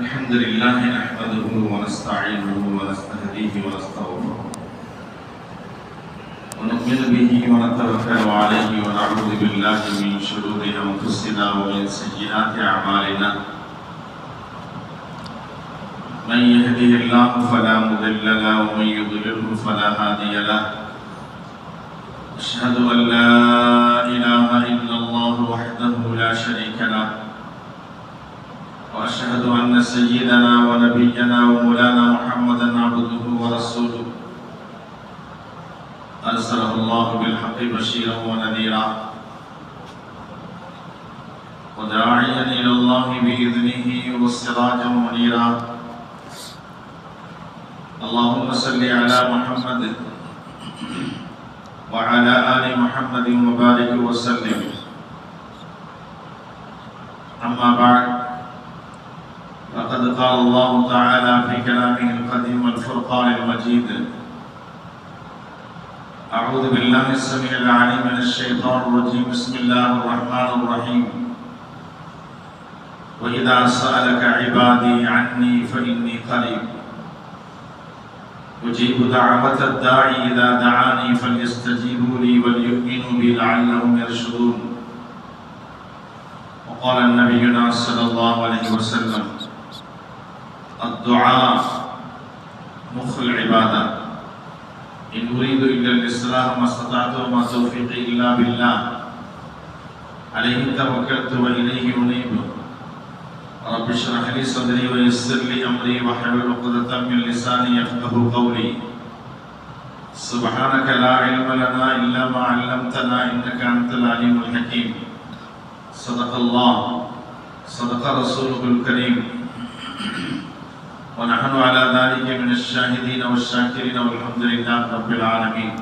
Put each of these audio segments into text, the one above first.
الحمد لله نحمده ونستعينه ونستهديه ونستغفره ونؤمن به ونتوكل عليه ونعوذ بالله من شرور انفسنا ومن سيئات اعمالنا من يهده الله فلا مضل له ومن يضلله فلا هادي له أشهد أن لا إله إلا الله وحده لا شريك له وأشهد أن سيدنا ونبينا ومولانا محمدا عبده ورسوله أرسله الله بالحق بشيرا ونذيرا وداعيا إلى الله بإذنه وسراجا منيرا اللهم صل على محمد وعلى آل محمد وبارك وسلم. أما بعد فقد قال الله تعالى في كلامه القديم الفرقان المجيد: أعوذ بالله السميع العليم من الشيطان الرجيم. بسم الله الرحمن الرحيم. وإذا سألك عبادي عني فإني قريب أجيب دعوة الداعي إذا دعاني فليستجيبوا لي وليؤمنوا بي لعلهم يرشدون. وقال نبينا صلى الله عليه وسلم: الدعاء مخ العبادة إن أريد إلا الإصلاح ما استطعت وما توفيقي إلا بالله عليه توكلت وإليه أنيب. رب اشرح لي صدري ويسر لي أمري واحلل عقدة من لساني يفقهوا قولي. سبحانك لا علم لنا إلا ما علمتنا إنك أنت العليم الحكيم. صدق الله صدق رسوله الكريم ونحن على ذلك من الشاهدين والشاكرين والحمد لله رب العالمين.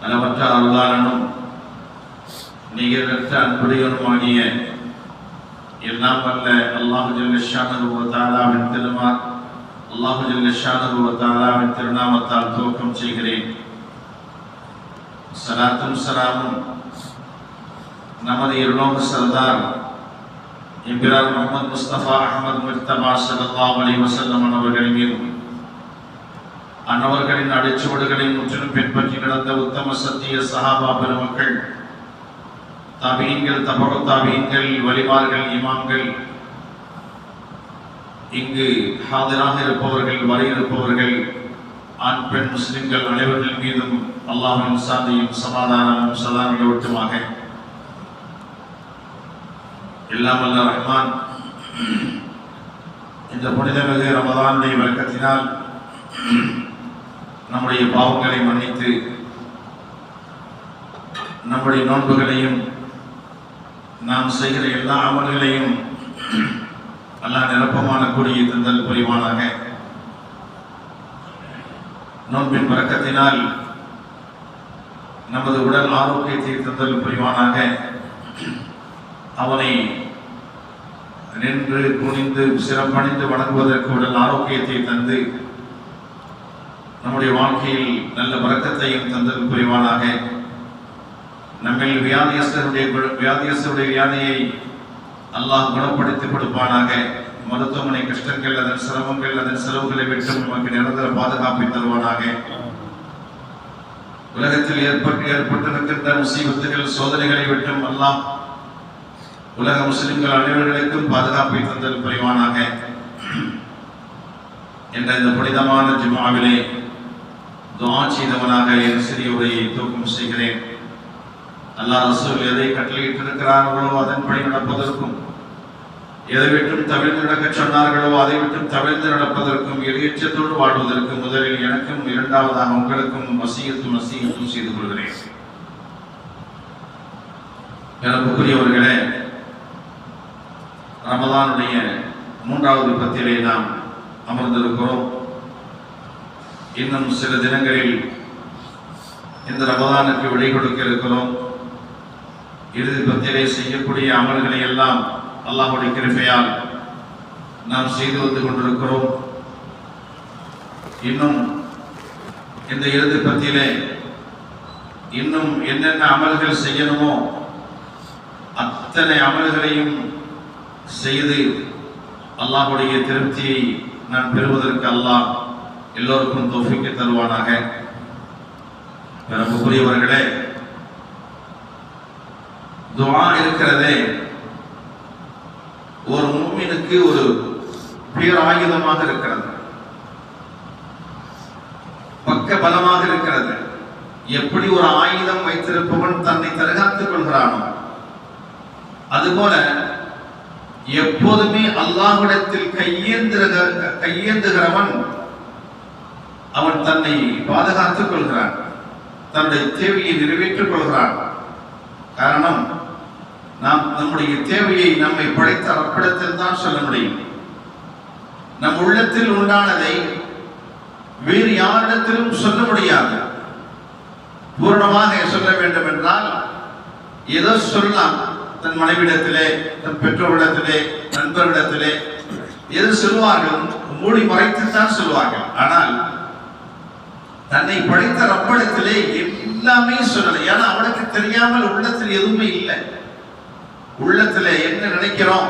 அளவற்ற அருளாளனும் நிகரற்ற அன்புடையவனுமாகிய எல்லாம் வல்ல அல்லாஹு ஜல்ல ஷானஹு வ தஆலாவின் திருநாமத்தால் துவக்கம் செய்கிறேன். ஸலாத்தும் ஸலாமும் நமது இருலோக சர்தார் எம்பிரான் முஹம்மது முஸ்தபா அஹ்மத் முஜ்தபா ஸல்லல்லாஹு அலைஹி வஸல்லம் அவர்களின் மீதும் அன்னவர்களின் அடிச்சுவடுகளை முற்றிலும் பின்பற்றி நடந்த உத்தம சத்திய சஹாபா பெருமக்கள், தாபீன்கள், தபஉ தாபீன்கள், வலிமார்கள், இமாம்கள், இங்கு ஹாதிராக இருப்பவர்கள், வர இருப்பவர்கள், ஆண் பெண் முஸ்லிம்கள் அனைவர்கள் மீதும் அல்லாஹ்வின் சாந்தியும் சமாதானமும் சதா நிலவட்டுமாக. எல்லாம் வல்ல ரஹ்மான் இந்த புனிதமிகு ரமதானுடைய வழக்கத்தினால் நம்முடைய பாவங்களை மன்னித்து நம்முடைய நோன்புகளையும் நாம் செய்கிற எல்லா அமல்களையும் அல்லாஹ் நிரப்பமான கூடிய தந்தல் புரிவானாக. நோன்பின் பறக்கத்தினால் நமது உடல் ஆரோக்கியத்தை தந்தல் புரிவானாக. அவனை நின்று குனிந்து சிறப்பணிந்து வணங்குவதற்கு உடல் ஆரோக்கியத்தை தந்து நம்முடைய வாழ்க்கையில் நல்ல பறக்கத்தையும் தந்தல் புரிவானாக. நம்மில் வியாதியஸ்தருடைய வியாதியை அல்லாஹ் குணப்படுத்தி கொடுப்பானாக. மருத்துவமனை கஷ்டங்கள், அதன் சிரமங்கள், அதன் செலவுகளை விட்டு நமக்கு நிரந்தர பாதுகாப்பை தருவானாக. உலகத்தில் ஏற்பட்டிருக்கின்ற முசீபத்துகள், சோதனைகளை விட்டும் அல்லாஹ் உலக முஸ்லிம்கள் அனைவர்களுக்கும் பாதுகாப்பை தந்தல் புரிவானாக. என்ற இந்த புனிதமான ஜும்ஆவிலே துஆ செய்தவனாக என் சிறிய உரையை துவக்கம் செய்கிறேன். அல்லாஹ் ரசூல் எதை கட்டளையிட்டிருக்கிறார்களோ அதன்படி நடப்பதற்கும், எதை விட்டும் தவிர்த்து நடக்கச் சொன்னார்களோ அதை விட்டும் தவிர்த்து நடப்பதற்கும், எளியச்சத்தோடு வாழ்வதற்கும் முதலில் எனக்கும் இரண்டாவதாக உங்களுக்கும் வசியத்தும் செய்து கொள்கிறேன். எனக்குரியவர்களே, ரமதானுடைய 3வது பத்திலே நாம் அமர்ந்திருக்கிறோம். இன்னும் சில தினங்களில் இந்த ரமதானுக்கு விடை கொடுக்க இருக்கிறோம். இறுதி பத்திலே செய்யக்கூடிய அமல்களை எல்லாம் அல்லாஹ்வுடைய கிருபையால் நாம் செய்து வந்து கொண்டிருக்கிறோம். இன்னும் இந்த இறுதி பத்திலே இன்னும் என்னென்ன அமல்கள் செய்யணுமோ அத்தனை அமல்களையும் செய்து அல்லாஹ்வுடைய திருப்தியை நான் பெறுவதற்கு அல்லாஹ் எல்லோருக்கும் தௌஃபீக் தருவானாக. அன்புக்குரியவர்களே, துஆ இருக்கிறதே ஒரு முஃமினுக்கு ஒரு பேராயுதமாக இருக்கிறது, பக்க பலமாக இருக்கிறது. எப்படி ஒரு ஆயுதம் வைத்திருப்பவன் தன்னை தற்காத்துக் கொள்கிறானோ அதுபோல எப்போதுமே அல்லாஹ்விடத்தில் கையேந்துகிறவன் அவன் தன்னை பாதுகாத்துக் கொள்கிறான், தன்னுடைய தேவையை நிறைவேற்றிக் கொள்கிறான். காரணம், நாம் நம்முடைய தேவையை நம்மை படைத்த ரப்பிடத்தில் தான் சொல்ல முடியும். நம் உள்ளத்தில் உண்டானதை வேறு யாரிடத்திலும் சொல்ல முடியாது. பூரணமாக சொல்ல வேண்டும் என்றால் ஏதோ சொல்லலாம், தன் மனைவிடத்திலே, தன் பெற்றோரிடத்திலே, நண்பரிடத்திலே எது சொல்வார்கள், மூடி மறைத்துத்தான் சொல்வார்கள். ஆனால் தன்னை படைத்த ரப்பிடத்திலே எல்லாமே சொல்லலை. ஏன்னா அவனுக்கு தெரியாமல் உள்ளத்தில் எதுவுமே இல்லை. உள்ளத்திலே என்ன நினைக்கிறோம்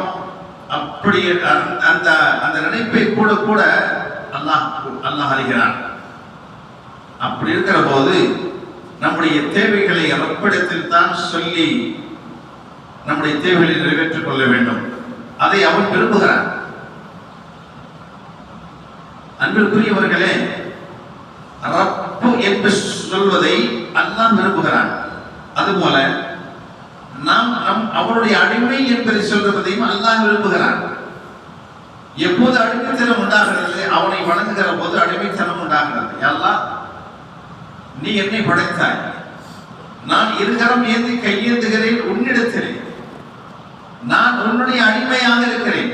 அப்படி அந்த அந்த நினைப்பை கூட கூட அல்லாஹ் அறிகிறான். அப்படி இருக்கிற போது நம்முடைய தேவைகளை ரப்பிடத்தில் தான் சொல்லி நம்முடைய தேவைகளை நிறைவேற்றிக் கொள்ள வேண்டும். அதை அவன் விரும்புகிறான். அன்பிற்குரியவர்களே, ரப்பு என்று சொல்வதை அல்லாஹ் விரும்புகிறான். அதுபோல நாம் அவனுடைய அடிமை என்பதை சொல்வதையும் அல்லாஹ் விரும்புகிறான். எப்போது அடிமைத்தனம் உண்டாகிறது, அவனை வணங்குகிற போது அடிமைத்தனம் உண்டாகிறது. அல்லாஹ், நீ என்னை படைத்தாய், நான் இருகரம் ஏந்தி கையேந்துகிறேன் உன்னிடத்திலே, நான் உன்னுடைய அடிமையாக இருக்கிறேன்,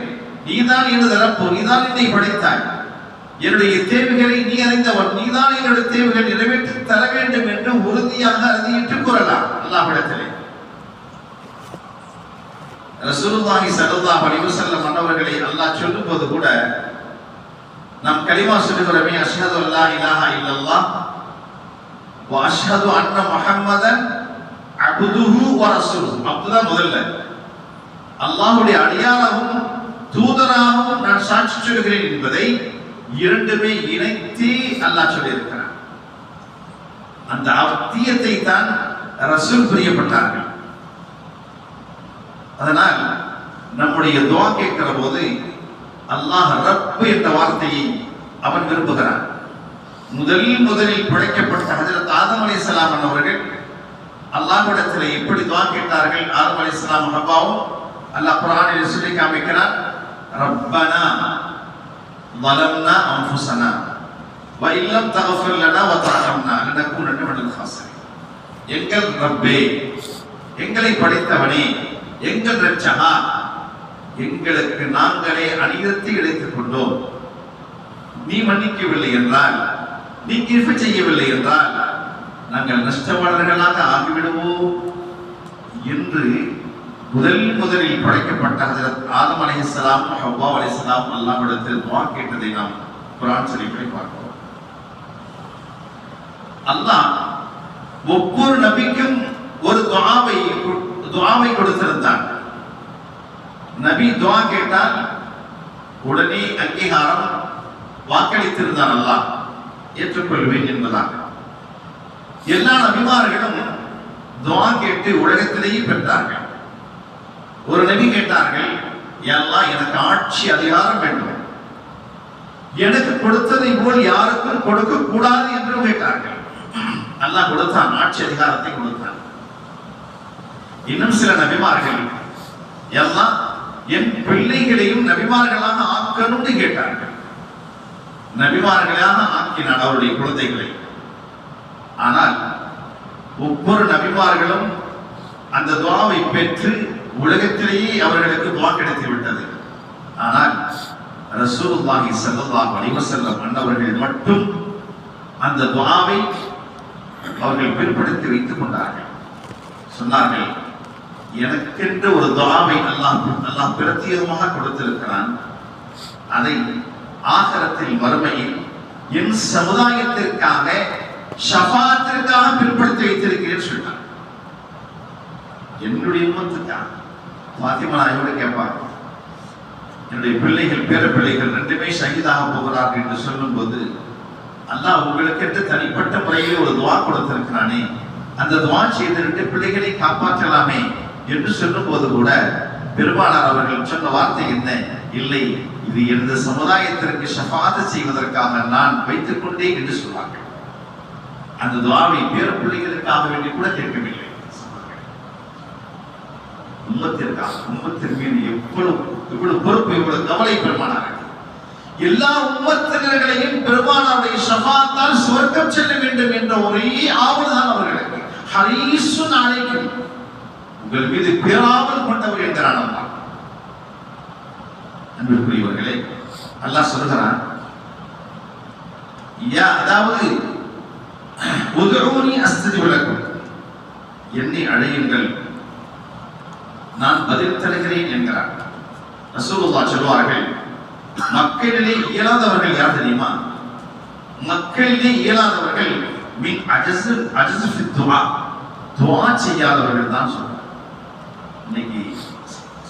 நீதான் எனது ரப்பு, நீதான் என்னை படைத்தாய், என்னுடைய தேவைகளை நீ அறிந்தவன், நீதான் என்னுடைய தேவைகளை நிறைவேற்றி தர வேண்டும் என்று உறுதியாக அறுதியிட்டுக் கூறலாம் அல்லாஹ்விடத்திலே. ரசூலுல்லாஹி ஸல்லல்லாஹு அலைஹி வஸல்லம் அன்னவர்களை அல்லாஹ் சொல்லும்போது கூட நாம் கலிமா சொல்லுகிறோமே, அஷ்ஹது அல்லா இலாஹா இல்லல்லாஹ் வ அஷ்ஹது அன்ன முஹம்மதன் அப்துஹு வ ரசூலுஹு. அப்பதான் முதல்ல அல்லாஹ்வுடைய அடியாராகவும் தூதராகவும் நான் சாட்சி சொல்கிறேன் என்பதை இரண்டுமே இணைத்து அல்லாஹ் சொல்லியிருக்கிறார். அந்த அத்தியத்தை தான் ரசூல் பிரியப்பட்டார்கள். அதனால் நம்முடைய துஆ கேட்கிற போது அல்லாஹ் ரப்பு என்ற வார்த்தையை அவன் விரும்புகிறான். முதலில் படைக்கப்பட்ட ஹஜ்ரத் ஆதம் அலைஹிஸ்ஸலாம் அவர்கள் அல்லாஹ்விடத்தில் எப்படி துஆ கேட்டார்கள்? ஆதம் அலைஹிஸ்ஸலாம் ஹவ்வாவும் அல்லாஹ் குர்ஆனில் சொல்லி காமிக்கிறான், ரப்பனா ظلمنا انفسنا وان لم تغفر لنا وترحمنا لنكونن من الخاسرين. எங்கள் ரப்பே, எங்களை படைத்தவனே, எங்கள் இரட்சகா, எங்களுக்கு நாங்களே அநீதத்தை இழைத்துக் கொண்டோம், நீ மன்னிக்கவில்லை என்றால், நீ தீர்ப்பு செய்யவில்லை என்றால் நாங்கள் நஷ்டவாளர்களாக ஆகிவிடுவோம் என்று முதலில் படைக்கப்பட்ட ஹஜ்ரத் ஆதம் அலைஹிஸ்ஸலாம் ஹவ்வா அலைஹிஸ்ஸலாம் அல்லாஹ்விடத்தில் துஆ கேட்டதை நாம் குர்ஆன் ஷரீஃபில் பார்க்கிறோம். அல்லாஹ் ஒவ்வொரு நபிக்கும் ஒரு துஆவை கொடுத்திருந்தான். நபி துஆ கேட்டால் உடனே அங்கீகாரம் வாக்களித்திருந்தான், அல்லாஹ் ஏற்றுக்கொள்வேன் என்பதாக. எல்லா நபிமார்களும் துஆ கேட்டு உலகத்திலேயே பெற்றார்கள். ஒரு நபி கேட்டார்கள், அல்லாஹ் எனக்கு ஆட்சி அதிகாரம் வேண்டும், எனக்கு கொடுத்ததை போல் யாருக்கும் கொடுக்க கூடாது என்று கேட்டார்கள். அல்லாஹ் கொடுத்தான், ஆட்சி அதிகாரத்தை கொடுத்தான். இன்னும் சில நபிமார்கள் எல்லாம் என் பிள்ளைகளையும் நபிமார்களாக ஆக்கணும்னு கேட்டார்கள். நபிமார்களாக ஆக்கினார் அவருடைய குழந்தைகளை. ஆனால் ஒவ்வொரு நபிமார்களும் அந்த துஆவை பெற்று உலகத்திலேயே அவர்களுக்கு துஆ கிடைத்து விட்டது. ஆனால் ரசூலுல்லாஹி ஸல்லல்லாஹு அலைஹி வஸல்லம் அன்னவர்கள் மட்டும் அந்த துஆவை அவர்கள் பிற்படுத்தி வைத்துக் கொண்டார்கள். சொன்னார்கள், எனக்கென்று ஒரு துஆவை அல்லாஹ் பிரத்யேகமாக கொடுத்திருக்கிறான், அதை ஆகிரத்தில் மறுமையில் என் சமுதாயத்திற்காக ஷஃபாஅத்திற்காக பிற்படுத்தி வைத்திருக்கிறேன் சொன்னார். என்னுடைய உம்மத்துக்காக. ஃபாத்திமா நாயோட கேட்பாங்க, என்னுடைய பிள்ளைகள் பேர பிள்ளைகள் ரெண்டுமே ஷஹீதாக போகிறார்கள் என்று சொல்லும்போது அல்லாஹ் உங்களுக்கு என்று தனிப்பட்ட முறையில் ஒரு துவா கொடுத்திருக்கிறானே, அந்த துவா செய்த 2 பிள்ளைகளை காப்பாற்றலாமே என்று சொல்லும் போது கூட பெருமானார் அவர்கள் சொன்ன வார்த்தை என்ன? இல்லை, இது எனது சமுதாயத்திற்கு ஷஃபாஅத் செய்வதற்காக நான் வைத்துக் கொண்டேன் என்று சொல்வார்கள். அந்த துவாவை பேர பிள்ளைகளுக்காக வேண்டி கூட கேட்கவில்லை, உம்மத்திற்காக. உம்மத்தின் மீது எவ்வளவு பொறுப்பு, எவ்வளவு கவலை பெருமானார்கள். எல்லா உம்மத்தினர்களையும் பெருமானாருடைய ஷஃபாஅத்தால் சுவர்க்கம் செல்ல வேண்டும் என்ற ஒரே ஆவல்தான் அவர்களுக்கு. ஹரீஸுன் அலைக்கும், உங்கள் மீது பேராவல் கொண்டவர் என்கிறான் அல்லாஹ். அன்புக்குரியவர்களே, அல்லாஹ் சொல்கிறான், அதாவது உதுஊனி அஸ்தஜிப் லக்கும், என்னை அழையுங்கள் நான் பதில் தருகிறேன் என்கிறார். ரசூலுல்லாஹ் சொல்வார்கள், மக்களிலே இயலாதவர்கள் யார் தெரியுமா? மக்களிலே இயலாதவர்கள் மின் அஜஸ் ஃபி துஆ, துஆ செய்யாதவர்கள் தான் சொல்றாங்க. இன்னைக்கு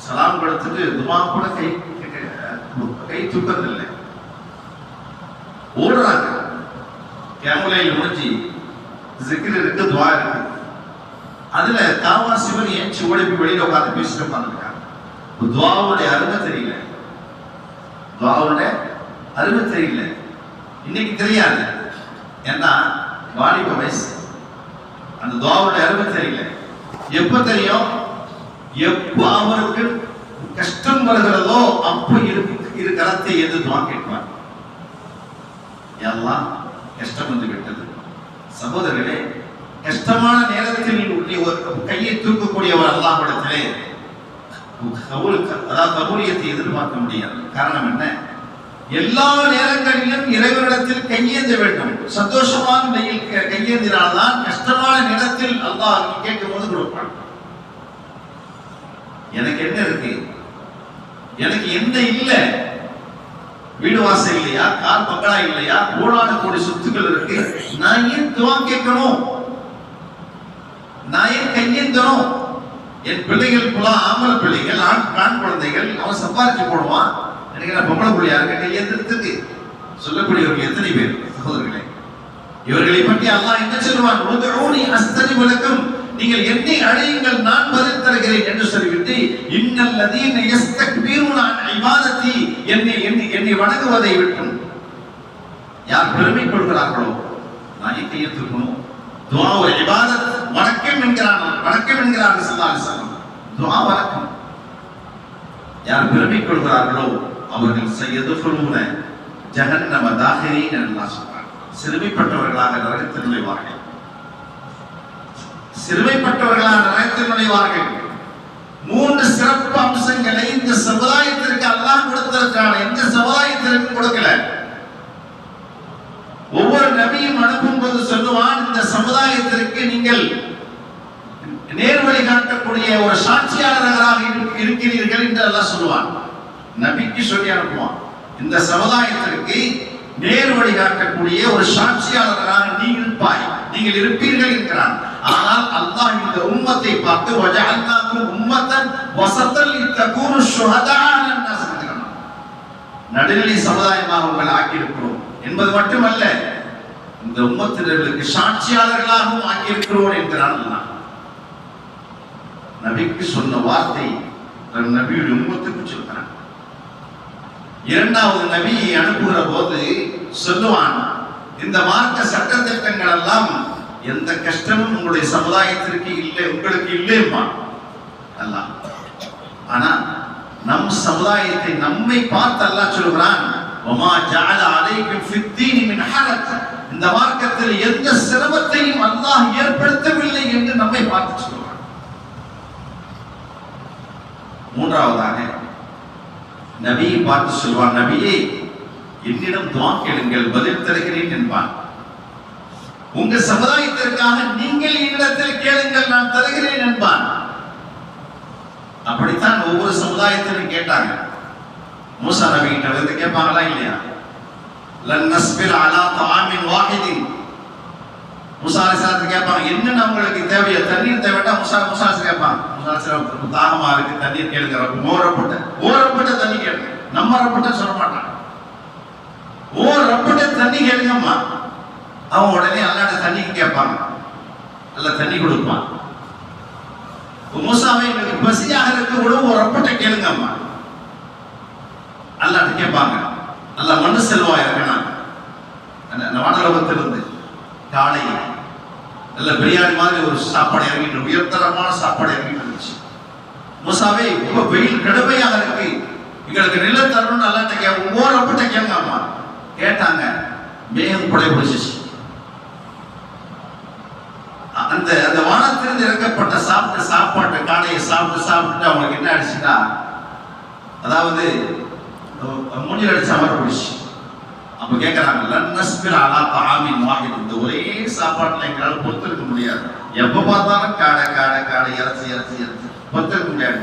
சலாம் கொடுத்துட்டு துஆ கூட கை தூக்கிறது இல்லை, ஓடுறாங்க. கேமுலையில் முடிஞ்சு ஜிக்ர் இருக்கு, துஆ இருக்கு. அதுல தாவா சிவன் ஏஞ்சி ஓடி போய் வெளியில உட்கார்ந்து பேசிட்டு உட்கார்ந்துருக்காங்க. துஆவுடைய அருமை தெரியல, துஆவுடைய அருமை தெரியல. இன்னைக்கு தெரியாது, ஏன்னா வாலிப வயசு. அந்த துஆவுடைய அருமை தெரியல. எப்ப தெரியும்? எப்ப அவருக்கு கஷ்டம் வருகிறதோ அப்ப இரு கரத்தை எது துஆ கேட்பார். எல்லாம் கஷ்டம் வந்து விட்டது. சகோதரர்களே, கஷ்டமான நேரத்தில் நீ ஒரு கையை தூக்கக்கூடியவர் அல்லாஹ்விடத்திலே கபூலியத்தை எதிர்பார்க்க முடியாது. காரணம் என்ன? எல்லா நேரங்களிலும் இறைவனிடத்தில் கையேந்த வேண்டும். சந்தோஷமான நிலையில் கையேந்தினால்தான் கஷ்டமான நேரத்தில் அல்லாஹ் கேட்கும் போது கொடுப்பான். எனக்கு என்ன இருக்கு, எனக்கு என்ன இல்லை, வீடு வாசல் இல்லையா, கார் பங்களா இல்லையா, கோடான கோடி சொத்துக்கள் இருக்கு, நான் ஏன் துஆ கேட்கணும்? நான் ஏன் கையேந்தணும்? என் பிள்ளைகள் போல ஆம்பளை பிள்ளைகள், ஆண் குழந்தைகள், அவன் சம்பாதிச்சு போடுவான். எனக்கு நான் பொம்பளை பிள்ளையா இருக்க கையேந்திரத்துக்கு சொல்லக்கூடியவர்கள் எத்தனை பேர் சகோதரர்களே? இவர்களை பற்றி அல்லாஹ் என்ன சொல்வான்? உதுஊனி அஸ்தஜிப் லக்கும், நீங்கள் என்னை அழையுங்கள் நான் பதில் தருகிறேன் என்று சொல்லிவிட்டு, இன்னல் லதீன யஸ்தக்பீருன அன் இபாதத்தி, என்னை வணங்குவதை விட்டு யார் பெருமை கொள்கிறார்களோ நான் கையெழுத்துக்கணும். துஆ ஒரு இபாதத், வணக்கம் என்கிறார்கள் ஸல்லல்லாஹு அலைஹி வஸல்லம். துஆ வணக்கம். யார் பெருமை கொள்கிறார்களோ அவர்கள் சயதுஃபுலூன ஜஹன்னம தாஹிரீன் என்று அல்லாஹ் சொல்றார். சிறுமைப்பட்டவர்களாக நரகத்தில் நுழைவார்கள். சிறுமைப்பட்டவர்களாக நரகத்தில் நுழைவார்கள். 3 சிறப்பு அம்சங்களை இந்த சமுதாயத்திற்கு அல்லாஹ் கொடுத்திருக்கிறான். எந்த சமுதாயத்திற்கும் கொடுக்கல. ஒவ்வொரு நபியும் அனுப்பும் போது சொல்லுவான், இந்த சமுதாயத்திற்கு நீங்கள் நேர்வழி காட்டக்கூடிய ஒரு சாட்சியாளர்களாக இருக்கிறீர்கள் என்று அல்லாஹ் சொல்லுவான். நபிக்கு சொல்லி அனுப்புவான், இந்த சமுதாயத்திற்கு நேர்வழி காட்டக்கூடிய ஒரு சாட்சியாளர்களாக நீங்கள் இருப்பீர்கள் என்கிறான். ஆனால் அல்லாஹ் இந்த உம்மத்தை பார்த்து வஜஅல்னாக்கும் உம்மத்தன் வஸத்தன் லிதகூனு ஷுஹதாஅ அலன்னாஸ் என்கிறான். நடுநிலை சமுதாயமாக உங்களை ஆக்கியிருக்கிறோம் என்பது மட்டுமல்ல, இந்த உம்மத்தினர்களுக்கு சாட்சியாளர்களாகவும் ஆக்கியிருக்கிறோம் என்கிறான் அல்லாஹ். நபிக்கு சொன்ன வார்த்தை நபியுடைய உம்மத்துக்கு சொல்கிறான். 2வது நபியை அனுப்புகிற போது சொல்லுவான், இந்த மார்க்க சட்ட திட்டங்கள் எல்லாம் எந்த கஷ்டமும் உங்களுடைய சமுதாயத்திற்கு இல்லை, உங்களுக்கு இல்லைம்மா அல்லாஹ். ஆனா நம் சமுதாயத்தை நம்மை பார்த்து அல்லாஹ் சொல்கிறான், வமா ஜஅல அலைக்கும் ஃபித்தீன் மின் ஹரஜ், இந்த மார்க்கத்தில் எந்த சிரமத்தையும் அல்லாஹ் ஏற்படுத்தவில்லை என்று நம்மை பார்த்து சொல்கிறான். 3வதாக நபியை பார்த்து சொல்வான், நபியே என்னிடம் துஆ கேளுங்கள் பதில் தருகிறேன் என்பான். உங்க சமுதாயத்திற்காக நீங்கள் என்னிடத்தில் கேளுங்கள் நான் தருகிறேன் என்பான். அப்படித்தான் ஒவ்வொரு சமுதாயத்திலும் கேட்டாங்க. மூசா நபி கிட்ட வந்து கேட்பாங்களா இல்லையா? லன் நஸ்பிர் அலா தஆமின் வாஹிதின், மூசா அலைஹிஸ்ஸலாம் கேட்பாங்க, என்னென்ன உங்களுக்கு தேவையோ, தண்ணீர் தேவைட்டா மூசா கேட்பாங்க. மூசா அலைஹிஸ்ஸலாம் தாகமா இருக்கு, தண்ணீர் கேளுங்க, ஓரப்பட்ட தண்ணி கேளுங்க. நம்ம ரப்பிட்ட சொல்ல மாட்டான். ஓ ரப்பிட்ட தண்ணி கேளுங்கம்மா, அவன் உடனே அல்லாட்ட தண்ணிக்கு கேட்பாங்க, அல்ல தண்ணி கொடுப்பான். மூசாவை எங்களுக்கு பசியாக இருக்க உணவு ரப்பிட்ட கேளுங்கம்மா, அல்லாட்ட கேட்பாங்க. அல்ல மண்ணு செல்வா இருக்கணும். வானலோகத்திலிருந்து காலை நல்ல பிரியாணி மாதிரி ஒரு சாப்பாடு இறங்கிட்டு, உயர்தரமான சாப்பாடு இறங்கிட்டு இருந்துச்சு. மூசாவே ரொம்ப வெயில் கடுமையாக இருக்கு, எங்களுக்கு நில தரணும்னு அல்லாட்ட ஒவ்வொரு ரப்பிட்ட கேளுங்கம்மா. கேட்டாங்க, மேகம் கொடை பிடிச்சிச்சு. அந்த அந்த வானத்திலிருந்து இறக்கப்பட்ட சாப்பாட்டு காடையை சாப்பிட்டு அவங்களுக்கு என்ன அடிச்சுட்டா, அதாவது மூஞ்சில் அடிச்ச மாதிரி போயிடுச்சு. அப்ப கேட்கறாங்க, லன்னஸ்பிர் அலா தஆமின் வாஹித், இந்த ஒரே சாப்பாட்டுல எங்களால் பொறுத்திருக்க முடியாது, எப்ப பார்த்தாலும் காடை காடை காடை இறச்சி இறச்சி இறச்சி பொறுத்திருக்க முடியாது.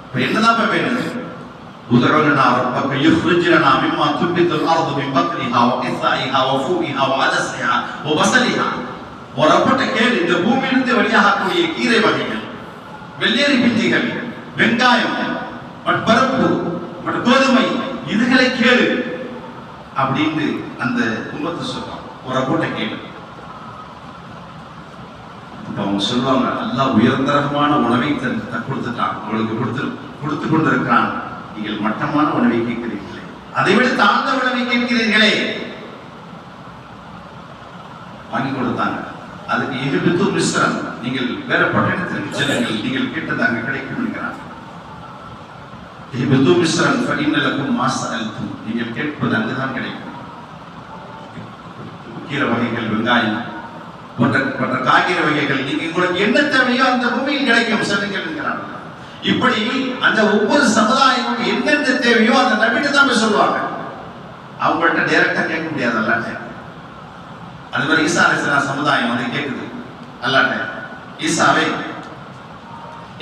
இப்ப என்னதான் வேணும்? உதரலனா ரப்பக யுக்ரிஜ்லனா மிம்மா துபித்துல் அர்து மின் பக்ரிஹா வ கிஸாயிஹா வ ஃபூமிஹா வ அதஸிஹா வ பஸலிஹா. ஒரு ரப்பட்ட கேள், இந்த பூமியிலிருந்து வெளியாகக்கூடிய கீரை வகைகள், வெள்ளேரி பிஞ்சுகள், வெங்காயம், பருப்பு, கோதுமை, இதுகளை கேளு அப்படின்னு அந்த உம்மத்து சொல்றான். ஒரு ரப்பட்ட கேளு. அவங்க சொல்லுவாங்க, அல்லாஹ் உயர்தரமான உணவை கொடுத்துட்டான், உங்களுக்கு கொடுத்து கொண்டிருக்கிறான், நீங்கள் மட்டமான உணவை கேட்கிறீர்களே, அதை விட தாழ்ந்த உணவை கேட்கிறீர்களே. வாங்கி கொடுத்தாங்க. அதுக்கு எகிப்து மிஸ்ரன், நீங்கள் வேற பட்டணத்திற்கு செல்லுங்கள், நீங்கள் கேட்டது அங்க கிடைக்கும் என்கிறான். எகிப்து மிஸ்ரன் ஃபஇன்னலக்கும் மா ஸஅல்தும், நீங்கள் கேட்பது அங்குதான் கிடைக்கும். கீரை வகைகள், வெங்காயம் போன்ற காய்கறி வகைகள், நீங்க உங்களுக்கு என்ன தேவையோ அந்த பூமியில் கிடைக்கும், செல்லுங்கள் என்கிறான். இப்படி அந்த ஒவ்வொரு சமுதாயமும் என்னென்ன தேவையோ அந்த நபிட்டு தான் போய் சொல்லுவாங்க. அவங்கள்ட்ட டைரக்டா கேட்க முடியாது அல்லாட்ட. அது மாதிரி ஈசா அலைஹிஸ்ஸலாம் சமுதாயம் வந்து கேட்குது அல்லாட்ட, ஈசாவே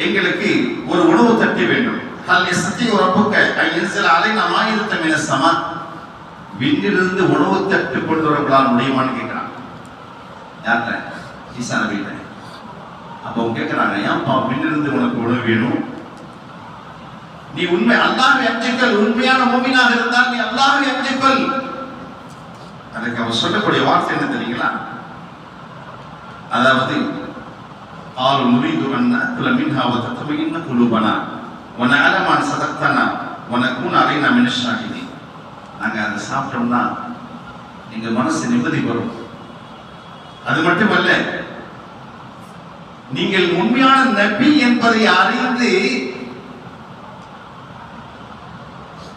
எங்களுக்கு ஒரு உணவு தட்டி வேண்டும். ஹல் யஸ்தீஉ ரப்புக அன் யன்ஸில அலைனா மாயிதத்தன் மினஸ் ஸமா, விண்ணிலிருந்து உணவு தட்டு கொண்டு வரப்படால் முடியுமான்னு கேட்கிறாங்க. யார்கிட்ட? ஈசா நபிகிட்ட. அப்போ அவங்க கேட்கிறாங்க, ஏன்பா விண்ணிலிருந்து உனக்கு உணவு வேணும்? நீ உண்மை அல்லாஹ்வை அஞ்சிக்கொள், உண்மையான மூமினாக இருந்தால் நீ அல்லாஹ்வை அஞ்சிக்கொள். அதுக்கு அவர் சொல்லக்கூடிய வார்த்தை என்ன தெரியுங்களா? அதாவது ஆல் நுரீது அன் நஅகுல மின்ஹா வ தத்மஇன்ன குலூபனா வ நஅலம அன் ஸதக்தனா வ நகூன அலைனா மினஷ் ஷாஹிதீன். நாங்க அதை சாப்பிட்டோம்னா எங்க மனசு நிம்மதி வரும். அது மட்டுமல்ல, நீங்கள் உண்மையான நபி என்பதை அறிந்து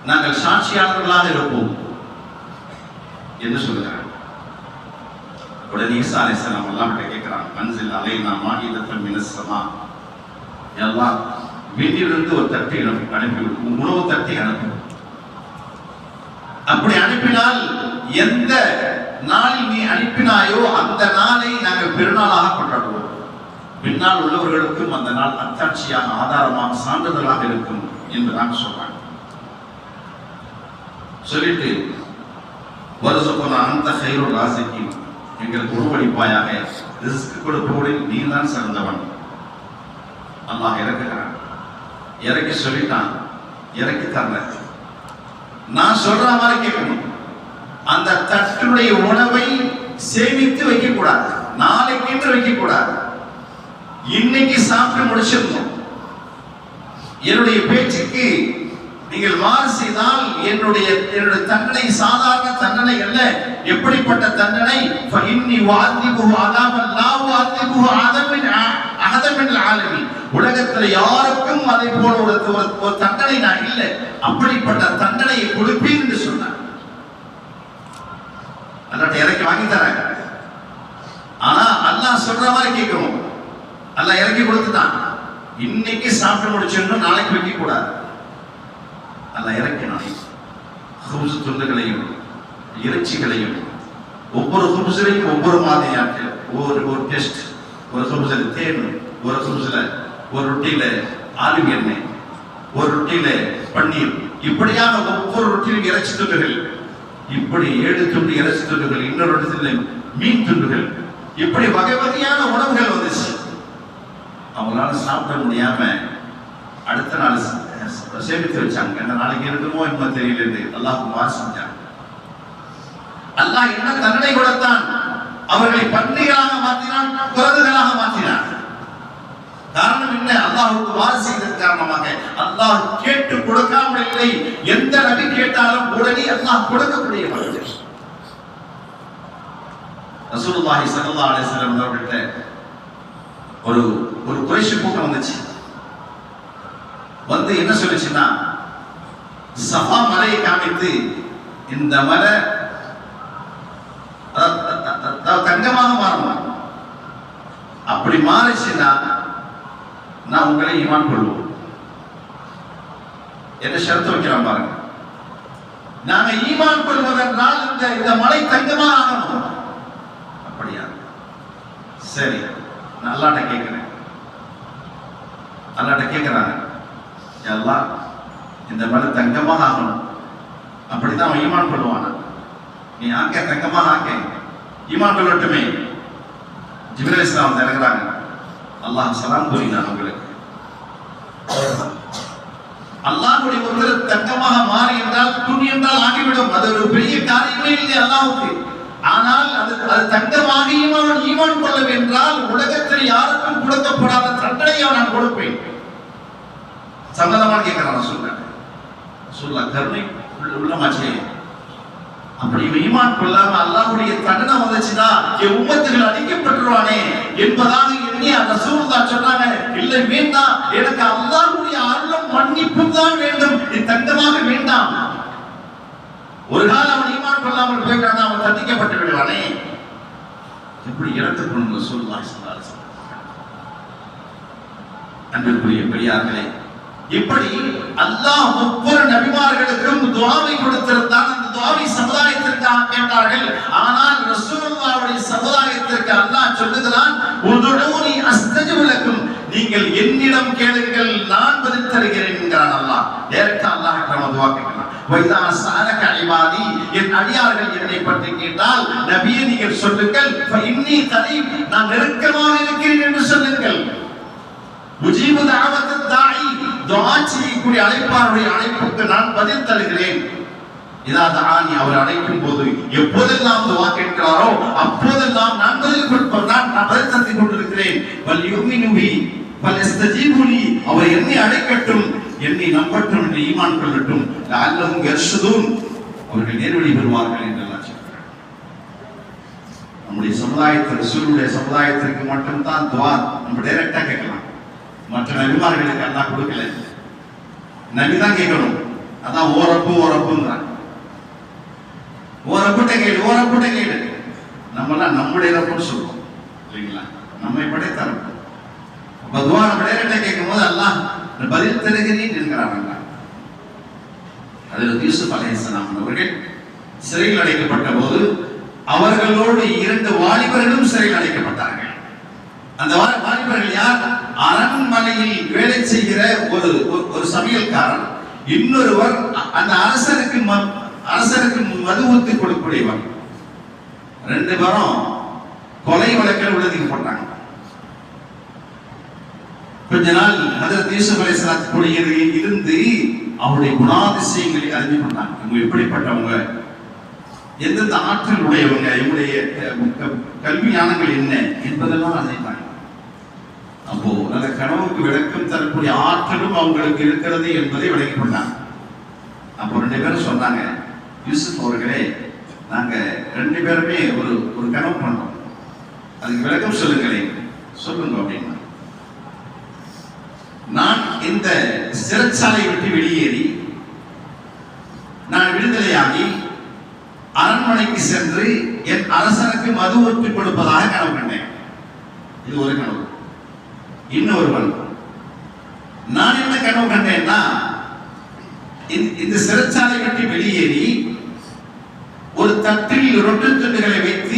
நாங்கள் சாட்சியாளர்களாக இருப்போம் என்று சொல்லுகிறார். உடனே ஈசா அலைஹிஸ்ஸலாம் அல்லாஹ்விட்ட கேட்கிறாங்க, அன்ஸில் அலைனா மாயிதத்தன் மினஸ் ஸமா, அல்லாஹ் விண்ணிலிருந்து ஒரு தட்டை அனுப்பி உணவு தட்டை அனுப்பி. அப்படி அனுப்பினால் எந்த நாளில் நீ அனுப்பினாயோ அந்த நாளை நாங்கள் பெருநாளாக கொண்டாடுவோம். பின்னால் உள்ளவர்களுக்கும் அந்த நாள் அத்தாட்சியாக, ஆதாரமாக, சான்றிதழாக இருக்கும் என்று நாங்கள் சொல்றாங்க. சொல்லிட்டு வருஷப்போன அந்த கைரோல் ராசிக்கு எங்களுக்கு உருவளிப்பாயாக, ரிஸ்க் கொடுப்பவரில் நீ தான் சிறந்தவன். அல்லாஹ் இறக்குகிறான். இறக்கி சொல்லிட்டான், இறக்கி தரல, நான் சொல்ற மாதிரி கேட்கணும். அந்த தட்டுடைய உணவை சேமித்து வைக்க கூடாது, நாளைக்கு என்று வைக்க கூடாது, இன்னைக்கு சாப்பிட்டு முடிச்சிடணும். என்னுடைய பேச்சுக்கு நீங்கள் மாறு செய்தால் என்னுடைய தண்டனை சாதாரண தண்டனை அல்ல. எப்படிப்பட்ட தண்டனை? ஃபஇன்னி வஅதிபுஹு அஸாபன் லா வஅதிபுஹு அஹதன் மினல் ஆலமீன். உலகத்தில் யாருக்கும் அதை போல ஒரு தண்டனை நான் இல்லை, அப்படிப்பட்ட தண்டனையை கொடுப்பேன் என்று சொன்னார். அல்லாஹ் இறக்கி வாங்கி தராங்க. ஆனா அல்லாஹ் சொல்ற மாதிரி கேட்கணும். அல்லாஹ் இறக்கி கொடுத்துட்டான், இன்னைக்கு சாப்பிட்டு முடிச்சிடணும், நாளைக்கு வைக்க கூடாது. அல்லாஹ் இறக்கினான். ஹுப்ஸ் துண்டுகளையும் இறைச்சிகளையும், ஒவ்வொரு ஹுப்ஸிலையும் ஒவ்வொரு மாதிரியாக ஒரு டெஸ்ட். ஒரு ஹுப்ஸில் தேன், ஒரு ஹுப்ஸில் ஒரு ரொட்டியில ஆலிவ் எண்ணெய், ஒரு ரொட்டியில பன்னீர், இப்படியாக ஒவ்வொரு ரொட்டியிலும் இறைச்சி துண்டுகள். இப்படி 7 துண்டு இறைச்சி துண்டுகள், இன்னொரு இடத்துல மீன் துண்டுகள், இப்படி வகை வகையான உணவுகள் வந்துச்சு. அவங்களால சாப்பிட முடியாம அடுத்த நாள் சேமித்து வச்சாங்க. என்ன நாளைக்கு இருக்குமோ என்ன தெரியல என்று அல்லாஹ் துஆ செஞ்சாங்க. அல்லாஹ் என்ன தண்டனை கொடுத்தான்? அவர்களை பன்றிகளாக மாற்றினான், குரங்குகளாக மாற்றினான். காரணம் என்ன? அல்லாஹ்வுக்கு மாறு செய்ததன் காரணமாக. அல்லாஹ் கேட்டு கொடுக்காமல் இல்லை. எந்த நபி கேட்டாலும் உடனே அல்லாஹ் கொடுக்கக்கூடியவன். ரசூலுல்லாஹி ஸல்லல்லாஹு அலைஹி வஸல்லம் அவர்கள்ட்ட ஒரு குறைஷி கூட்டம் வந்துச்சு. வந்து என்ன சொல்லுச்சுன்னா, சஃபா மலையை காமித்து இந்த மலை தங்கமாக மாறணும், அப்படி மாறிச்சுன்னா நான் உங்களை ஈமான் கொள்வோம். என்ன ஷரத்து வைக்கிறோம் பாருங்க. நாங்க ஈமான் கொள்வதென்றால் இந்த மலை தங்கமாக ஆகணும். அப்படியா? சரி, நான் அல்லாஹ்ட்ட கேட்கிறேன். அல்லாஹ்ட்ட கேட்கிறாங்க, யா அல்லாஹ் இந்த மலை தங்கமாக ஆகணும், அப்படிதான் அவன் ஈமான் கொள்வானா? நீ ஆக்க தங்கமாக ஆக்க, ஈமான் கொள்ளட்டுமே. ஜிப்ரீல் அலைஹிஸ்ஸலாம் இறங்குறாங்க. அல்லாஹ் சலாம் கூறினான் உங்களுக்கு. அல்லாஹ்வுடைய ஒருத்தர் தங்கமாக மாறி என்றால் துணி என்றால் ஆகிவிடும். அது ஒரு பெரிய காரியமே இல்லை அல்லாஹ்வுக்கு. ஆனால் அது தங்கமாக ஈமான் கொள்ள என்றால் உலகத்தில் யாருக்கும் கொடுக்கப்படாத தண்டனையை நான் கொடுப்பேன். சம்மதமாக கேட்கிறான் சொல்ல கருணை உள்ளமாச்சே. அப்படி ஈமான் கொள்ளாம அல்லாஹ்வுடைய தண்டனை வந்துச்சுன்னா என் உம்மத்துகள் அழிக்கப்பட்டுருவானே என்பதாக எண்ணி ரசூலுல்லாஹ் சொன்னாங்க, இல்லை வேண்டாம், எனக்கு அல்லாஹ்வுடைய அருளும் மன்னிப்பும் தான் வேண்டும், இது தங்கமாக வேண்டாம். ஒரு காலம் அவன் ஈமான் கொள்ளாமல் போயிட்டான், அவன் தண்டிக்கப்பட்டு விடுவானே. எப்படி எடுத்துக்கொண்டு ரசூலுல்லாஹி ஸல்லல்லாஹு அலைஹி வஸல்லம். அன்பிற்குரிய பெரியார்களே, இப்படி அல்லாஹ் ஒவ்வொரு நபிமார்களுக்கும் துஆவை கொடுத்திருந்தான். அந்த துஆவை சமுதாயத்திற்காக கேட்டார்கள். ஆனால் ரசூலுல்லாஹ்வுடைய சமுதாயத்திற்கு அல்லாஹ் சொல்லுகிறான், உதுஊனி அஸ்தஜிப் லக்கும், நீங்கள் என்னிடம் கேளுங்கள், நான் பதில் தருகிறேன் என்கிறான் அல்லாஹ். டைரக்டா அல்லாஹ் கிட்ட துஆ கேட்கிறான். வைதா ஸஅலக இபாதி, என் அடியார்கள் என்னை பற்றி கேட்டால் நபியே நீங்கள் சொல்லுங்கள், ஃபஇன்னி கரீப், நான் நெருக்கமாக இருக்கிறேன் என்று சொல்லுங்கள். முஜீபு தஅவத் தாஇ, துஆ செய்யக்கூடிய அழைப்பாருடைய அழைப்புக்கு நான் பதில் தருகிறேன். இதா தஆனி, அவர் அழைக்கும் போது எப்போதெல்லாம் துஆ கேட்கிறாரோ அப்போதெல்லாம் நான் பதில் கொடுப்பேன், நான் பதில் தந்து கொண்டிருக்கிறேன். வல் யுமினு பி வல் இஸ்தஜீபு லி, அவர் என்னை அழைக்கட்டும், என்னை நம்பட்டும், என்னை ஈமான் கொள்ளட்டும். லஅல்லஹும் யர்ஷுதூன், அவர்கள் நேர்வழி பெறுவார்கள் என்று அல்லாஹ் சொல்கிறார். நம்முடைய சமுதாயத்தில் ரசூலுடைய சமுதாயத்திற்கு மட்டும் தான் துஆ நம்ம டைரக்டா கேட்கலாம். மற்ற நபிமார்களுக்கு அல்லாஹ் கொடுக்கல. நபி தான் கேட்கணும். அதான் ஓரப்புங்கிறான். ஓரப்புட்ட கேடு. நம்மளாம் நம்முடைய ரப்புன்னு சொல்றோம் இல்லைங்களா? நம்மை படைத்தார். துஆ நம்ம டைரக்டா கேட்கும் போது அல்லாஹ் பதில் தருகிறேன் என்கிறாங்க. அதில் யூசுப் அலைஹிஸ்ஸலாம் அவர்கள் சிறையில் அடைக்கப்பட்ட போது அவர்களோடு 2 வாலிபர்களும் சிறையில் அடைக்கப்பட்டார்கள். அந்த வாலிபர்கள் யார்? அரண்மனையில் வேலை செய்கிற ஒரு சமையல்காரன், இன்னொருவர் அந்த அரசருக்கு மது ஊத்தி கொடுக்கக்கூடியவர். 2 பேரும் கொலை வழக்கில் விடுவிக்கப்பட்டாங்க. கொஞ்ச நாள் ஹஜ்ரத் யூசுப் அலைஹிஸ்ஸலாம் கூடியது இருந்து அவருடைய குணாதிசயங்களை அறிந்து கொண்டாங்க. இவங்க எப்படிப்பட்டவங்க, எந்தெந்த ஆற்றல் உடையவங்க, இவருடைய கல்வி ஞானங்கள் என்ன என்பதெல்லாம் அறிந்தாங்க. அப்போ அந்த கனவுக்கு விளக்கம் தரக்கூடிய ஆற்றலும் அவங்களுக்கு இருக்கிறது என்பதை விளக்கி கொண்டாங்க. அப்போ 2 பேரும் சொன்னாங்க, யூசுப் அவர்களே, நாங்க 2 பேருமே ஒரு கனவு பண்ணோம், அதுக்கு விளக்கம் சொல்லுங்க அப்படின்னா. நான் இந்த சிறைச்சாலை விட்டு வெளியேறி நான் விடுதலையாகி அரண்மனைக்கு சென்று என் அரசனுக்கு மது ஊற்றி கொடுப்பதாக கனவு கண்டேன். இது ஒரு கனவு. இன்னொருவன், நான் என்ன கனவு கண்டேன்னா, இந்த சிறைச்சாலை விட்டு வெளியேறி ஒரு தட்டில் ரொட்டி துண்டுகளை வைத்து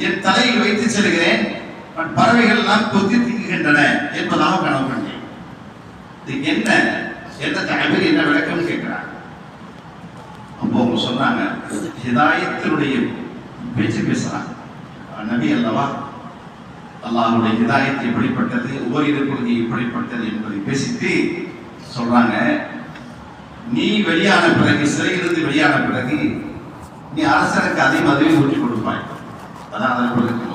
என் தலையில் வைத்து செல்கிறேன், பறவைகள் எல்லாம் கொத்தி திங்குகின்றன என்பதாக கனவு கண்டேன். இது என்ன தகவல், என்ன விளக்கம் கேட்கிறாங்க. அப்போ அவங்க சொன்னாங்க, ஹிதாயத்தினுடைய பேச்சு பேசுறாங்க. நபி அல்லவா, அல்லாஹ்வுடைய ஹிதாயத் எப்படிப்பட்டது, ஓரிரு கொள்கை எப்படிப்பட்டது என்பதை பேசிட்டு சொல்றாங்க, நீ வெளியான பிறகு, சிறையிலிருந்து வெளியான பிறகு நீ அரசனுக்கு அதே மதுவை ஊற்றி கொடுப்பாய். அதான் அதன் விளக்கம்.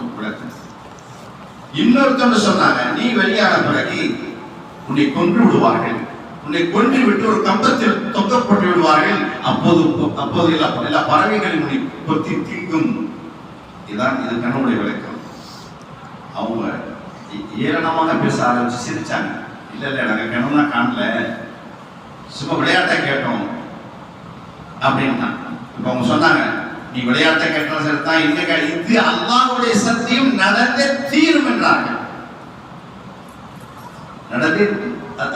இன்னொருத்தவங்க சொன்னாங்க, நீ வெளியான பிறகு உன்னை கொன்று விடுவார்கள், உன்னை கொன்று விட்டு ஒரு கம்பத்தில் தொங்கப்பட்டு விடுவார்கள். அப்போது எல்லா பறவைகளும் உன்னை கொத்தி தீங்கும். இதுதான் இது கண்ணுடைய விளக்கம். அவங்க ஏளனமாக பேச ஆரம்பிச்சு சிரிச்சாங்க. இல்ல நாங்கள் கனவுனா காணல, சும்மா விளையாட்டை கேட்டோம் அப்படின்னா. இப்ப அவங்க சொன்னாங்க, நீ விளையாட்டை கேட்டோம் சரிதான், இது அல்லாஹ்வுடைய சத்தியம் நடந்தே தீரும் என்றார்கள். நடந்தே,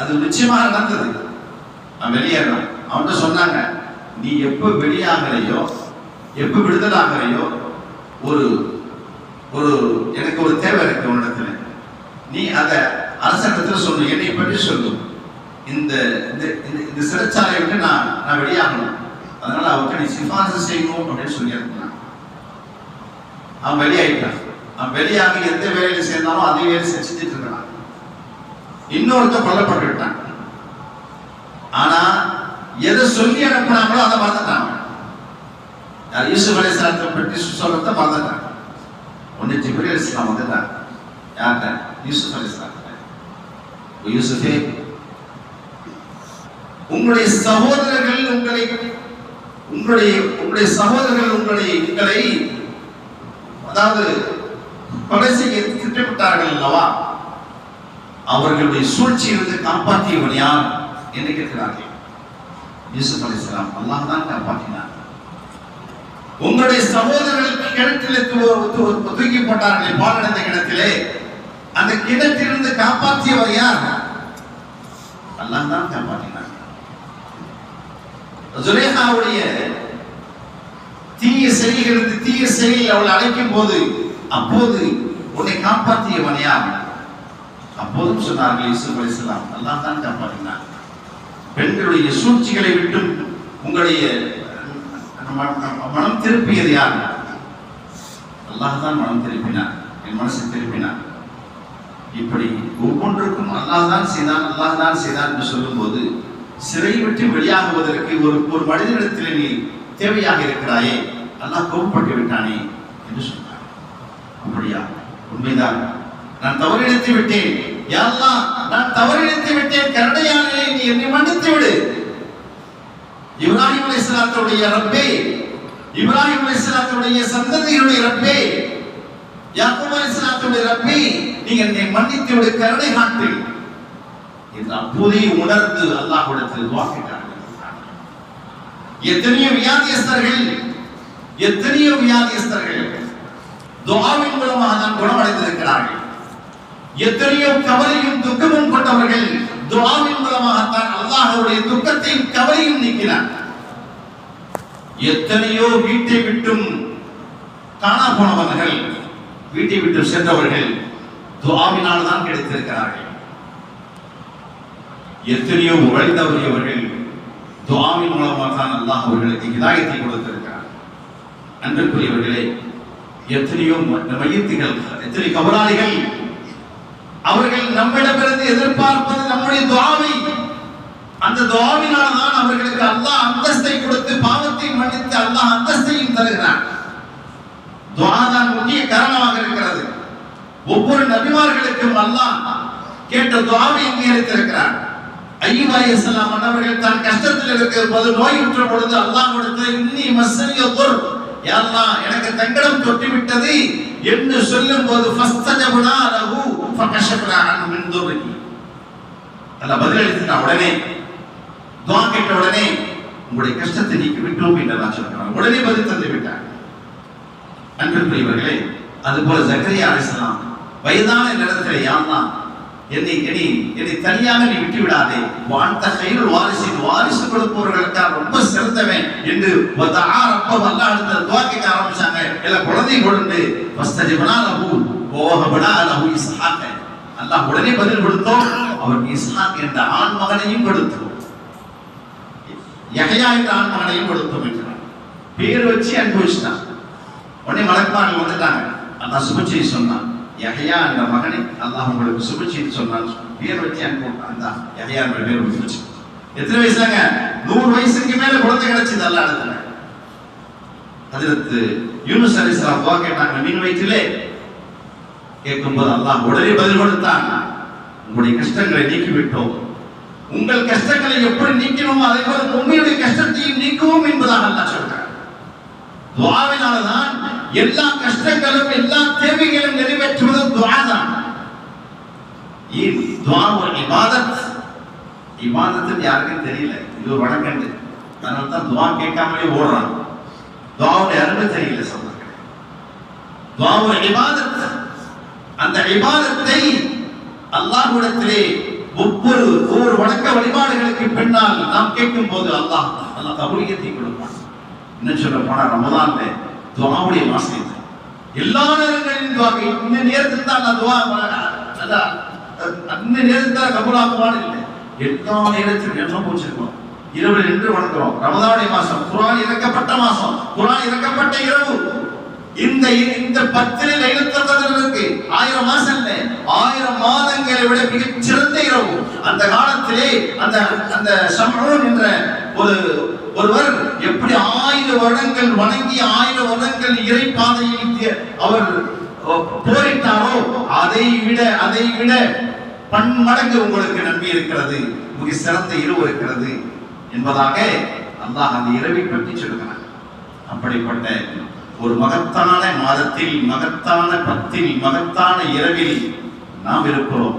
அது நிச்சயமாக நடந்தது. அவன் வெளியேறான். அவன்கிட்ட சொன்னாங்க, நீ எப்ப வெளியாகலையோ, எப்ப விடுதலாகலையோ, ஒரு ஒரு எனக்கு ஒரு தேவை இருக்கு உன்னிடத்துல, நீ அதை அரசாங்கத்தில் சொல்லு, என்னை பற்றி சொல்லு. இந்த இந்த சிறைச்சாலை விட்டு நான் வெளியாகணும், அதனால அவருக்கு நீ சிபாரிசு செய்யணும் அப்படின்னு சொல்லி இருந்தான். அவன் வெளியாயிட்டான். அவன் வெளியாக எந்த வேலையில சேர்ந்தாலும் அதே வேலை செஞ்சுட்டு இருக்கான். இன்னொருத்த கொல்லப்பட்டு விட்டான். ஆனா எதை சொல்லி அனுப்பினாங்களோ அதை மறந்துட்டாங்க. யூசுப் அலைஹிஸ்ஸலாத்தை பற்றி சொல்றத மறந்துட்டாங்க. ஒன்னு ஜிப்ரீல் அலைஹிஸ்ஸலாம் வந்துட்டாங்க. யார்கிட்ட? யூசுப் அலைஹிஸ்ஸலாம். யூசுஃபே, உங்களுடைய சகோதரர்கள் உங்களுடைய சகோதரர்கள் உங்களை அதாவது கொலை செய்ய திட்டமிட்டார்கள் அல்லவா, அவர்களுடைய சூழ்ச்சியிலிருந்து காப்பாற்றியவன் யார் என்று கேட்கிறார்கள். யூசுப் அலைஹிஸ்ஸலாம், அல்லாஹ் தான் காப்பாற்றினார். உங்களுடைய சகோதரர்கள் கிணற்றிலே தூக்கி போட்டார்கள், பாலடைந்த கிணத்திலே. அந்த கிணற்றிலிருந்து காப்பாற்றியவர் யார்? அல்லாஹ் தான் காப்பாற்றினார். ஜுலேஹாவுடைய தீய செயலில் அவளை அழைக்கும் போது, அப்போது உன்னை காப்பாற்றியவன் யார்? அப்போதும் சொன்னார்கள் யூசுப் அலைஹிஸ்ஸலாம், அல்லாஹ் தான் காப்பாற்றினார். பெண்களுடைய சூழ்ச்சிகளை விட்டும் உங்களுடைய மனம் திருப்பியது யார்? அல்லாஹ் தான் மனம் திருப்பினார், என் மனசை திருப்பினார். இப்படி ஒவ்வொன்றுக்கும் அல்லாஹ் தான் செய்தான் என்று சொல்லும் போது, சிறை விட்டு வெளியாகுவதற்கு ஒரு மனிதனிடத்தில் நீ தேவையாக இருக்கிறாயே, அல்லாஹ் கோபப்பட்டு விட்டானே என்று சொன்னார். அப்படியா? உண்மைதான். நான் தவறிழைத்து விட்டேன், யா அல்லாஹ் நான் தவறிழைத்து விட்டேன், கருணையாளனே நீ என்னை மன்னித்து விடு. இப்ராஹிம் அலைஹிஸ்ஸலாத்துடைய ரப்பே, இப்ராஹிம் அலைஹிஸ்ஸலாத்துடைய சந்ததிகளுடைய ரப்பே, யாக்கூப் அலைஹிஸ்ஸலாத்துடைய ரப்பே, நீ என்னை மன்னித்து விடு, கருணை காட்டு என்று அப்போதே உணர்ந்து அல்லாஹ்விடத்தில் துஆ கேட்டார்கள். எத்தனையோ வியாதியஸ்தர்கள் துஆவின் மூலமாக தான் குணமடைந்திருக்கிறார்கள். எத்தனையோ கவலையும் துக்கமும் கொண்டவர்கள் துஆவின் மூலமாக தான் அல்லாஹ்வுடைய துக்கத்தையும் கவலையும் நீக்கினார். எத்தனையோ வீட்டை விட்டும் காணா போனவர்கள், வீட்டை விட்டு சென்றவர்கள் துஆவினால் தான் கிடைத்திருக்கிறார்கள். எத்தனையோ வழி தவறியவர்கள் துஆவின் மூலமாக தான் அல்லாஹ் அவர்களுக்கு ஹிதாயத்தை கொடுத்திருக்கிறார். அன்பிற்குரியவர்களே, எத்தனையோ மையத்துகள், எத்தனை கபராளிகள், அவர்கள் நம்மிடமிருந்து எதிர்பார்ப்பது நம்முடைய துஆவை. அந்த துஆவினால் தான் அவர்களுக்கு அல்லாஹ் அந்தஸ்தை கொடுத்து பாவத்தை மன்னித்து அல்லாஹ் அந்தஸ்தையும் தருகிறார். துஆ தான் முக்கிய காரணமாக இருக்கிறது. ஒவ்வொரு நபிமார்களுக்கும் அல்லாஹ் கேட்ட துஆவை அங்கீகரித்திருக்கிறார். அய்யூப் அலைஹிஸ்ஸலாம் அவர்கள் தான் கஷ்டத்தில் இருக்கிற போது, நோயுற்ற பொழுது அல்லாஹ்விடத்தில் இன்னி மஸ்ஸனிய துர், யா அல்லாஹ் எனக்கு தங்கடம் தொட்டு விட்டது என்று சொல்லும் போது, ஃபஸ்தஜப்னா லஹு ஃபகஷப்னா அன்ஹு மின் துர்ரிஹி, அல்லாஹ் பதிலளித்த உடனே, துஆ கேட்ட உடனே உங்களுடைய கஷ்டத்தை நீக்கி விட்டோம் என்று அல்லாஹ் சொல்றார். உடனே பதில் தந்து விட்டார். அன்பிற்குரியவர்களே, அதுபோல ஜக்கரியா அலைஹிஸ்ஸலாம் வயதான நேரத்தில், யா அல்லாஹ் என்னை தனியாக நீ விட்டு விடாதே, வான்த கையில் வாரிசு கொடுப்பவர்களுக்கு ரொம்ப சிறந்தவன் என்று அல்லாஹ்விடத்தில் துஆ கேட்க ஆரம்பிச்சாங்க. இல்ல குழந்தை கொடுத்து ஃபஸ்தஜப்னா லஹு வஹப்னா லஹு இஸ்ஹாக், அல்லாஹ் உடனே பதில் கொடுத்தோம், அவருக்கு இஸ்ஹாக் என்ற ஆண் மகனையும் கொடுத்தோம், யஹ்யா என்ற ஆண் மகனையும் கொடுத்தோம் என்றார். பேர் வச்சு அனுபவிச்சிட்டான். உடனே மலக்குமார்கள் வந்துட்டாங்க. அல்லாஹ் சுபச்செய்தி சொன்னான், யஹ்யா என்ற மகனை அல்லாஹ் உங்களுக்கு சுபச்செய்தி சொன்னான், பேர் வச்சு அனுப்பிவிட்டான். யஹ்யா என்ற பேர் வச்சு. எத்தனை வயசுலங்க? 100 வயசுக்கு மேல குழந்தை கிடைச்சது அல்லாஹ் இடத்துல. ஹஜ்ரத் யூனுஸ் அலைஹிஸ்ஸலாம் துஆ கேட்டாங்க மீன் வயிற்றிலே. கேட்கும்போது அல்லாஹ் உடனே பதில் கொடுத்தான், உங்களுடைய கஷ்டங்களை நீக்கிவிட்டோம். உங்கள் கஷ்டங்களை எப்படி நீக்கணுமோ அதே போல உங்களுடைய கஷ்டத்தையும் நீக்குவோம் என்பதாக அல்லாஹ் சொல்றார். துஆவினால்தான் எல்லா கஷ்டங்களும் எல்லா தேவைகளும் நிறைவேற்றுவது துஆ தான். துஆ ஒரு இபாதத். இபாதத் யாருக்கும் தெரியல, இது ஒரு வணக்கண்டு. அதனால தான் துஆ கேட்காமலே ஓடுறான். துஆவுடைய அருமை தெரியல சொல்றாங்க. துஆ ஒரு இபாதத். அந்த இபாதத்தை அல்லாஹ்விடத்திலே ஒவ்வொரு வணக்க வழிபாடுகளுக்கு பின்னால் நாம் கேட்கும் போது அல்லாஹ் கபூலியத்தை கொடுப்பான். இன்னும் சொல்ல போனா ரமதான்ல துஆவுடைய மாசம் எல்லா நேரங்களிலும் துஆ. இந்த நேரத்தில் தான் நான் துஆ அந்த நேரத்தில் கபூலாக்குவான் இல்லை. எல்லா நேரத்திலும் என்ன போச்சிருக்கோம், இரவில் நின்று வணங்குறோம். ரமதானுடைய மாசம், குர்ஆன் இறக்கப்பட்ட மாசம், குர்ஆன் இறக்கப்பட்ட இரவு. இந்த 10 லைலத்துல் கத்ர் இருக்கு. 1000 மாசம் இல்ல, 1000 மாதங்களை விட மிகச் சிறந்த இரவு. அந்த காலத்திலே அந்த ஷம்ஊன் என்ற ஒருவர் எப்படி 1000 வருடங்கள் வணங்கி 1000 வருடங்கள் இறை பாதையில் அவர் போரிட்டாரோ அதை விட பன்மடங்கு உங்களுக்கு நம்பி இருக்கிறது, மிக சிறந்த இரவு இருக்கிறது என்பதாக அல்லாஹ் அந்த இரவை பற்றி சொல்கிறார். அப்படிப்பட்ட ஒரு மகத்தான மாதத்தில், மகத்தான 10 மகத்தான இரவில் நாம் இருக்கிறோம்.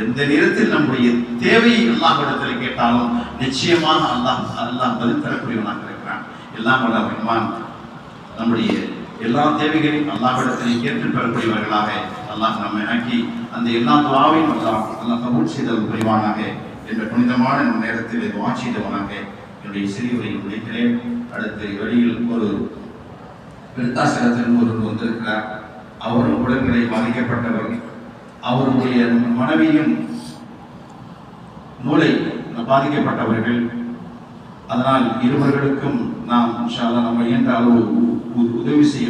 எந்த நேரத்தில் நம்முடைய தேவையை அல்லாஹ்விடத்தில் கேட்டாலும் நிச்சயமாக அல்லாஹ் பதில் தரக்கூடியவனாக இருக்கிறான். எல்லாம் வல்ல ரஹ்மான் நம்முடைய எல்லா தேவைகளையும் அல்லாஹ்விடத்தில் கேட்டு பெறக்கூடியவர்களாக அல்லாஹ் நம்மை ஆக்கி அந்த எல்லா துஆவையும் அல்லாஹ் கபூல் செய்தல் புரிவானாக என்ற புனிதமான நேரத்தில் துஆ செய்தவனாக என்னுடைய சிறியுரை முடிக்கிறேன். அடுத்து வெளியில் ஒரு விருத்தாசலத்தில் ஒருவர் வந்திருக்கிறார். அவரும் உடல்நிலை பாதிக்கப்பட்டவர். அவருடைய மனைவியும் மூளை பாதிக்கப்பட்டவர்கள். அதனால் இருவர்களுக்கும் நாம் இன்ஷா அல்லாஹ் நம்ம இயன்ற அளவு உதவி செய்ய